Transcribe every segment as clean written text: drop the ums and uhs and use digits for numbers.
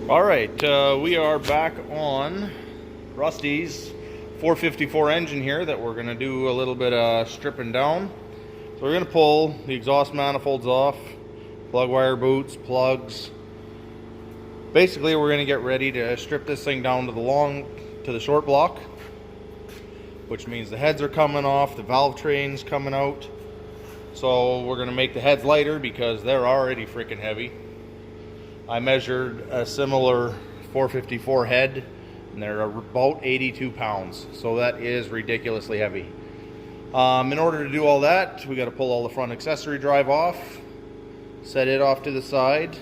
Alright, we are back on Rusty's 454 engine here that we're going to do a little bit of stripping down. So we're going to pull the exhaust manifolds off, plug wire boots, plugs. Basically we're going to get ready to strip this thing down to the short block, which means the heads are coming off, the valve train's coming out. So we're going to make the heads lighter because they're already freaking heavy. I measured a similar 454 head and they're about 82 pounds, so that is ridiculously heavy. In order to do all that, we got to pull all the front accessory drive off, set it off to the side,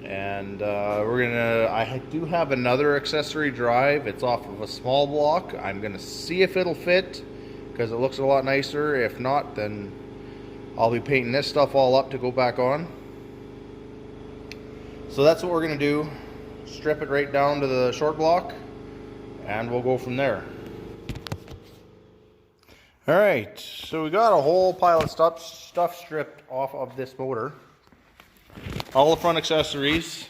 and I do have another accessory drive. It's off of a small block. I'm gonna see if it'll fit because it looks a lot nicer. If not, then I'll be painting this stuff all up to go back on. So that's what we're going to do, strip it right down to the short block, and we'll go from there. Alright, so we got a whole pile of stuff stripped off of this motor. All the front accessories,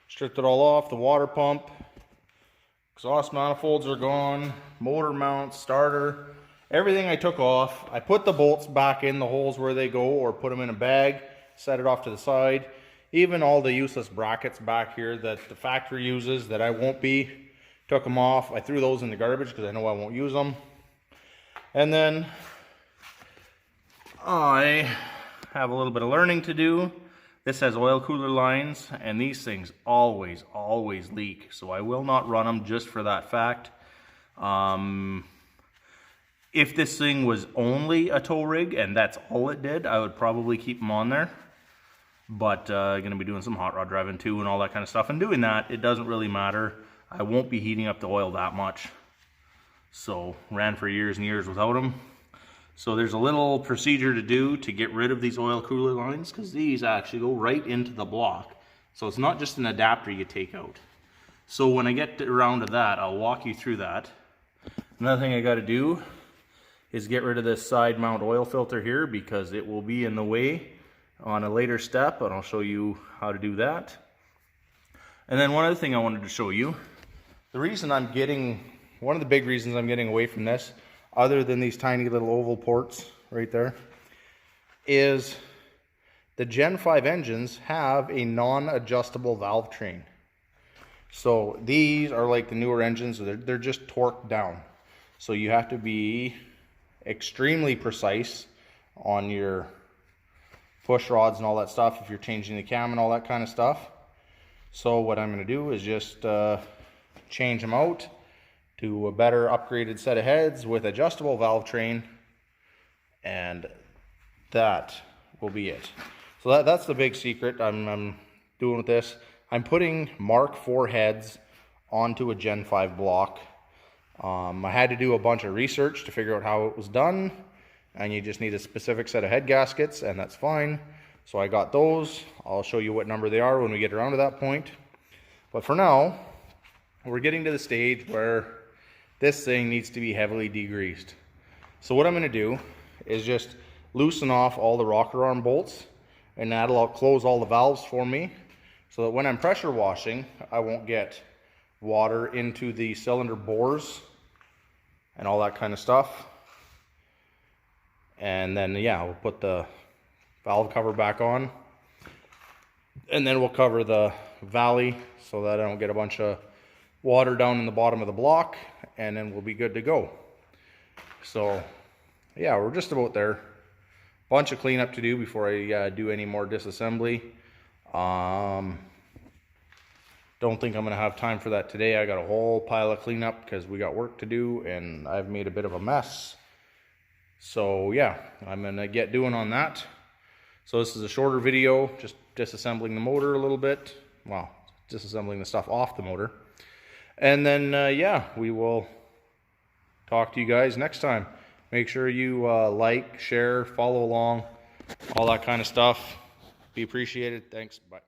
stripped it all off, the water pump, exhaust manifolds are gone, motor mount, starter, everything I took off. I put the bolts back in the holes where they go, or put them in a bag, set it off to the side. Even all the useless brackets back here that the factory uses that I won't be, took them off. I threw those in the garbage because I know I won't use them. And then I have a little bit of learning to do. This has oil cooler lines, and these things always leak. So I will not run them just for that fact. If this thing was only a tow rig and that's all it did, I would probably keep them on there. But going to be doing some hot rod driving too and all that kind of stuff. And doing that, it doesn't really matter. I won't be heating up the oil that much. So ran for years and years without them. So there's a little procedure to do to get rid of these oil cooler lines, because these actually go right into the block. So it's not just an adapter you take out. So when I get around to that, I'll walk you through that. Another thing I got to do is get rid of this side mount oil filter here, because it will be in the way on a later step, and I'll show you how to do that. And then one other thing I wanted to show you, one of the big reasons I'm getting away from this, other than these tiny little oval ports right there, is the Gen 5 engines have a non-adjustable valve train. So these are like the newer engines, they're just torqued down. So you have to be extremely precise on your push rods and all that stuff if you're changing the cam and all that kind of stuff. So what I'm going to do is just change them out to a better upgraded set of heads with adjustable valve train, and that will be it. So that's the big secret I'm doing with this. I'm putting Mark IV heads onto a Gen 5 block. I had to do a bunch of research to figure out how it was done, and you just need a specific set of head gaskets, and that's fine. So I got those. I'll show you what number they are when we get around to that point. But for now, we're getting to the stage where this thing needs to be heavily degreased. So what I'm going to do is just loosen off all the rocker arm bolts, and that'll close all the valves for me, so that when I'm pressure washing, I won't get water into the cylinder bores and all that kind of stuff. And then, yeah, we'll put the valve cover back on, and then we'll cover the valley so that I don't get a bunch of water down in the bottom of the block, and then we'll be good to go. So yeah, we're just about there. Bunch of cleanup to do before I do any more disassembly. Don't think I'm gonna have time for that today. I got a whole pile of cleanup because we got work to do, and I've made a bit of a mess. So yeah, I'm gonna get doing on that. So this is a shorter video, just disassembling the motor a little bit. Well, disassembling the stuff off the motor. And then yeah, we will talk to you guys next time. Make sure you like, share, follow along, all that kind of stuff. Be appreciated. Thanks. Bye.